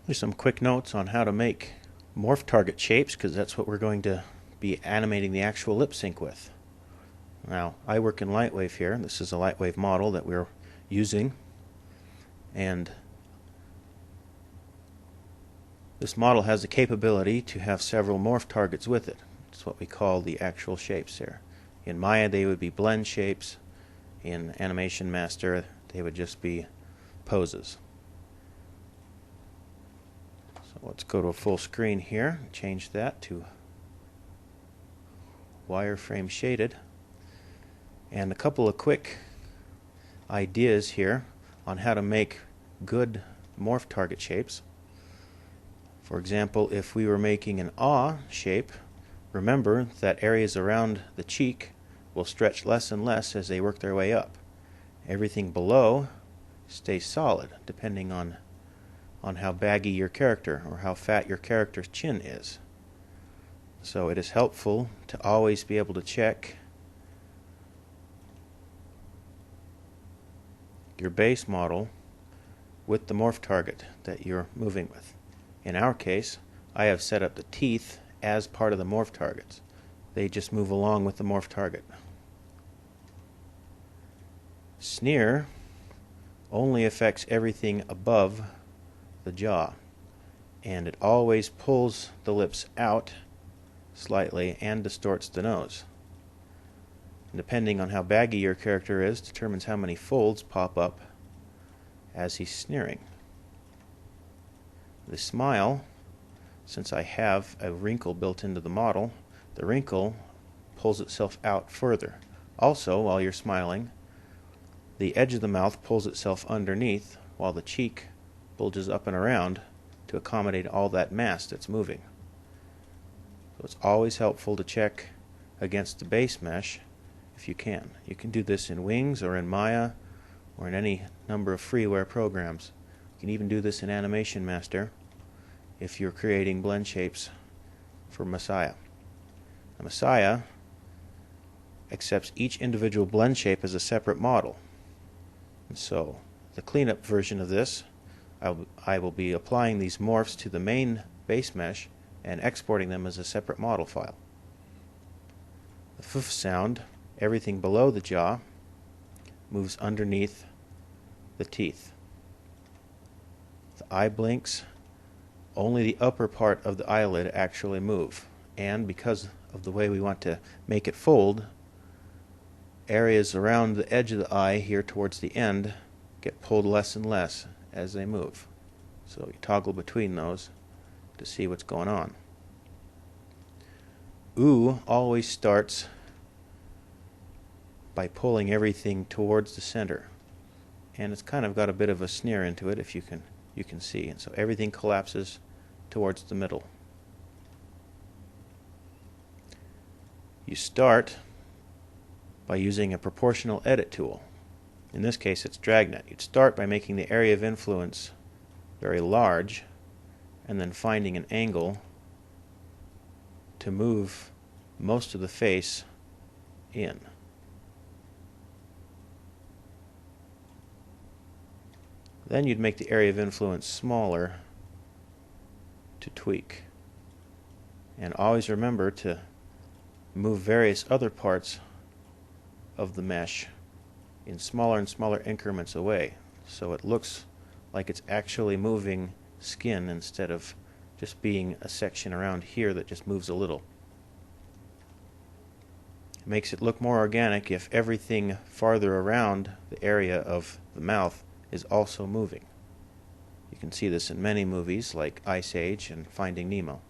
Here's some quick notes on how to make morph target shapes, because that's what we're going to be animating the actual lip sync with. Now, I work in Lightwave here. This is a Lightwave model that we're using, and this model has the capability to have several morph targets with it. It's what we call the actual shapes here. In Maya they would be blend shapes. In Animation Master they would just be poses. So let's go to a full screen here and change that to wireframe shaded. And a couple of quick ideas here on how to make good morph target shapes. For example, if we were making an ah shape, remember that areas around the cheek will stretch less and less as they work their way up. Everything below stays solid, depending on how baggy your character or how fat your character's chin is. So it is helpful to always be able to check your base model with the morph target that you're moving with. In our case, I have set up the teeth as part of the morph targets. They just move along with the morph target. Sneer only affects everything above the jaw, and it always pulls the lips out slightly and distorts the nose. And depending on how baggy your character is, determines how many folds pop up as he's sneering. The smile, since I have a wrinkle built into the model, the wrinkle pulls itself out further. Also, while you're smiling, the edge of the mouth pulls itself underneath while the cheek bulges up and around to accommodate all that mass that's moving. So it's always helpful to check against the base mesh if you can. You can do this in Wings or in Maya or in any number of freeware programs. You can even do this in Animation Master if you're creating blend shapes for Messiah. Now, Messiah accepts each individual blend shape as a separate model. And so the cleanup version of this, I will be applying these morphs to the main base mesh and exporting them as a separate model file. The f sound, everything below the jaw, moves underneath the teeth. The eye blinks, only the upper part of the eyelid actually move, and because of the way we want to make it fold, areas around the edge of the eye here towards the end get pulled less and less as they move. So you toggle between those to see what's going on. Ooh always starts by pulling everything towards the center, and it's kind of got a bit of a sneer into it, if you can see, and so everything collapses towards the middle. You start by using a proportional edit tool. In this case it's Dragnet. You'd start by making the area of influence very large and then finding an angle to move most of the face in. Then you'd make the area of influence smaller to tweak. And always remember to move various other parts of the mesh in smaller and smaller increments away, so it looks like it's actually moving skin instead of just being a section around here that just moves a little. It makes it look more organic if everything farther around the area of the mouth is also moving. You can see this in many movies like Ice Age and Finding Nemo.